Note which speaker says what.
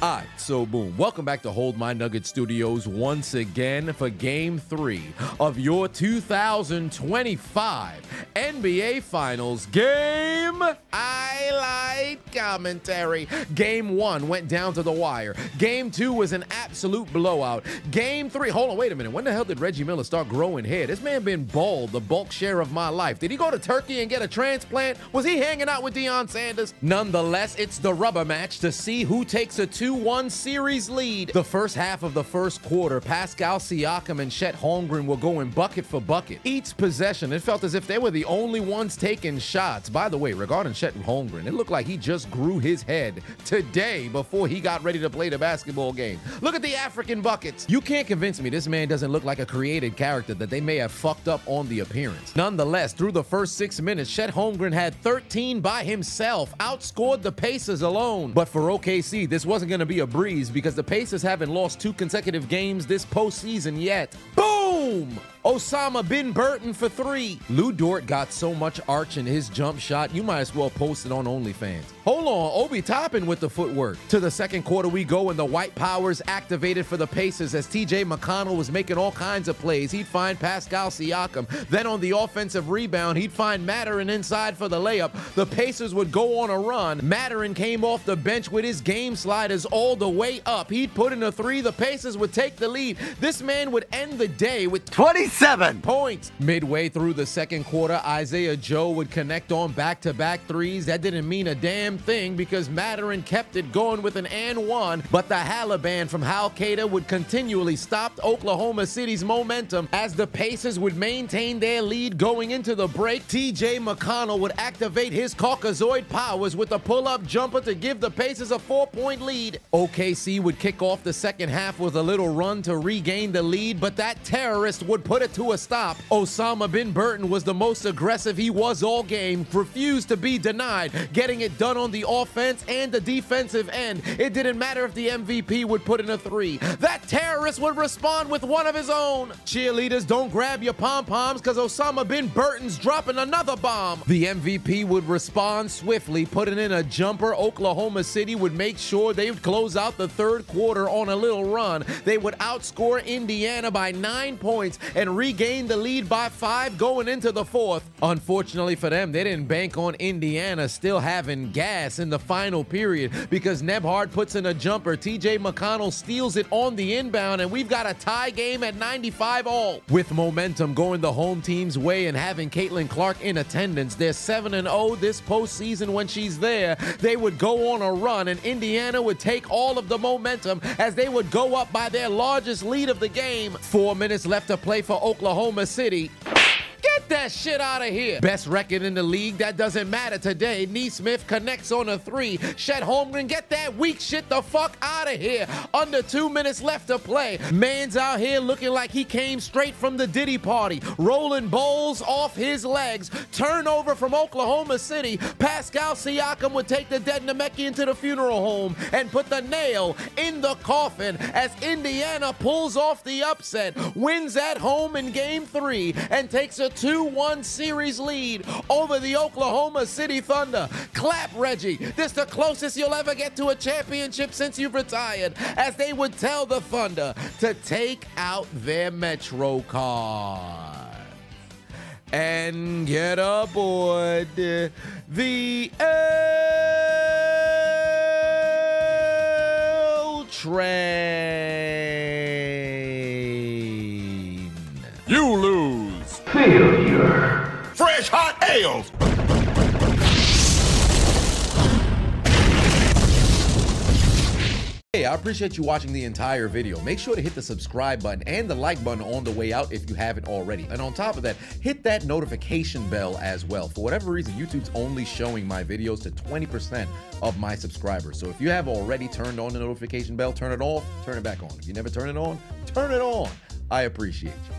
Speaker 1: Alright, so boom. Welcome back to Hold My Nugget Studios once again for Game 3 of your 2025 NBA Finals Game Highlight Commentary. Game 1 went down to the wire. Game 2 was an absolute blowout. Game 3, hold on, wait a minute. When the hell did Reggie Miller start growing hair? This man been bald the bulk share of my life. Did he go to Turkey and get a transplant? Was he hanging out with Deion Sanders? Nonetheless, it's the rubber match to see who takes a 2-1 series lead. The first half of the first quarter, Pascal Siakam and Chet Holmgren were going bucket for bucket. Each possession, it felt as if they were the only ones taking shots. By the way, regarding Chet Holmgren, it looked like he just grew his head today before he got ready to play the basketball game. Look at the African buckets. You can't convince me this man doesn't look like a created character that they may have fucked up on the appearance. Nonetheless, through the first 6 minutes, Chet Holmgren had 13 by himself, outscored the Pacers alone. But for OKC, this wasn't going to be a breeze because the Pacers haven't lost 2 consecutive games this postseason yet. Boom! Osama bin Burton for 3. Lou Dort got so much arch in his jump shot, you might as well post it on OnlyFans. Hold on, Obi Toppin with the footwork. To the second quarter we go, and the white powers activated for the Pacers as TJ McConnell was making all kinds of plays. He'd find Pascal Siakam. Then on the offensive rebound, he'd find Mathurin inside for the layup. The Pacers would go on a run. Mathurin came off the bench with his game sliders all the way up. He'd put in a 3. The Pacers would take the lead. This man would end the day with 27 points. Midway through the second quarter, Isaiah Joe would connect on back-to-back threes. That didn't mean a damn thing because Mathurin kept it going with an and one, but the Hal-Queda from Hal-Queda would continually stop Oklahoma City's momentum as the Pacers would maintain their lead going into the break. TJ McConnell would activate his Caucasoid powers with a pull-up jumper to give the Pacers a 4-point lead. OKC would kick off the second half with a little run to regain the lead, but that terrorist would put it to a stop. Osama bin Burton was the most aggressive he was all game, refused to be denied, getting it done on the offense and the defensive end. It didn't matter if the MVP would put in a 3. That terrorist would respond with one of his own. Cheerleaders, don't grab your pom-poms because Osama bin Burton's dropping another bomb. The MVP would respond swiftly, putting in a jumper. Oklahoma City would make sure they would close out the third quarter on a little run. They would outscore Indiana by 9 points and regain the lead by 5 going into the fourth. Unfortunately for them, they didn't bank on Indiana still having gas in the final period because Nebhard puts in a jumper. TJ McConnell steals it on the inbound, and we've got a tie game at 95 all. With momentum going the home team's way and having Caitlin Clark in attendance, they're 7-0 this postseason when she's there. They would go on a run, and Indiana would take all of the momentum as they would go up by their largest lead of the game. 4 minutes left to play for Oklahoma City. Get that shit out of here. Best record in the league, that doesn't matter today. Neesmith connects on a 3. Chet Holmgren, get that weak shit the fuck out of here. Under 2 minutes left to play. Man's out here looking like he came straight from the Diddy party. Rolling bowls off his legs. Turnover from Oklahoma City. Pascal Siakam would take the dead Nemeki into the funeral home and put the nail in the coffin as Indiana pulls off the upset, wins at home in Game 3, and takes a 2-1 series lead over the Oklahoma City Thunder. Clap, Reggie. This the closest you'll ever get to a championship since you've retired, as they would tell the Thunder to take out their Metro card and get aboard the L train.
Speaker 2: You lose.
Speaker 3: Failure.
Speaker 2: Fresh hot ales.
Speaker 1: Hey, I appreciate you watching the entire video. Make sure to hit the subscribe button and the like button on the way out if you haven't already. And on top of that, hit that notification bell as well. For whatever reason, YouTube's only showing my videos to 20% of my subscribers. So if you have already turned on the notification bell, turn it off, turn it back on. If you never turn it on, turn it on. I appreciate you.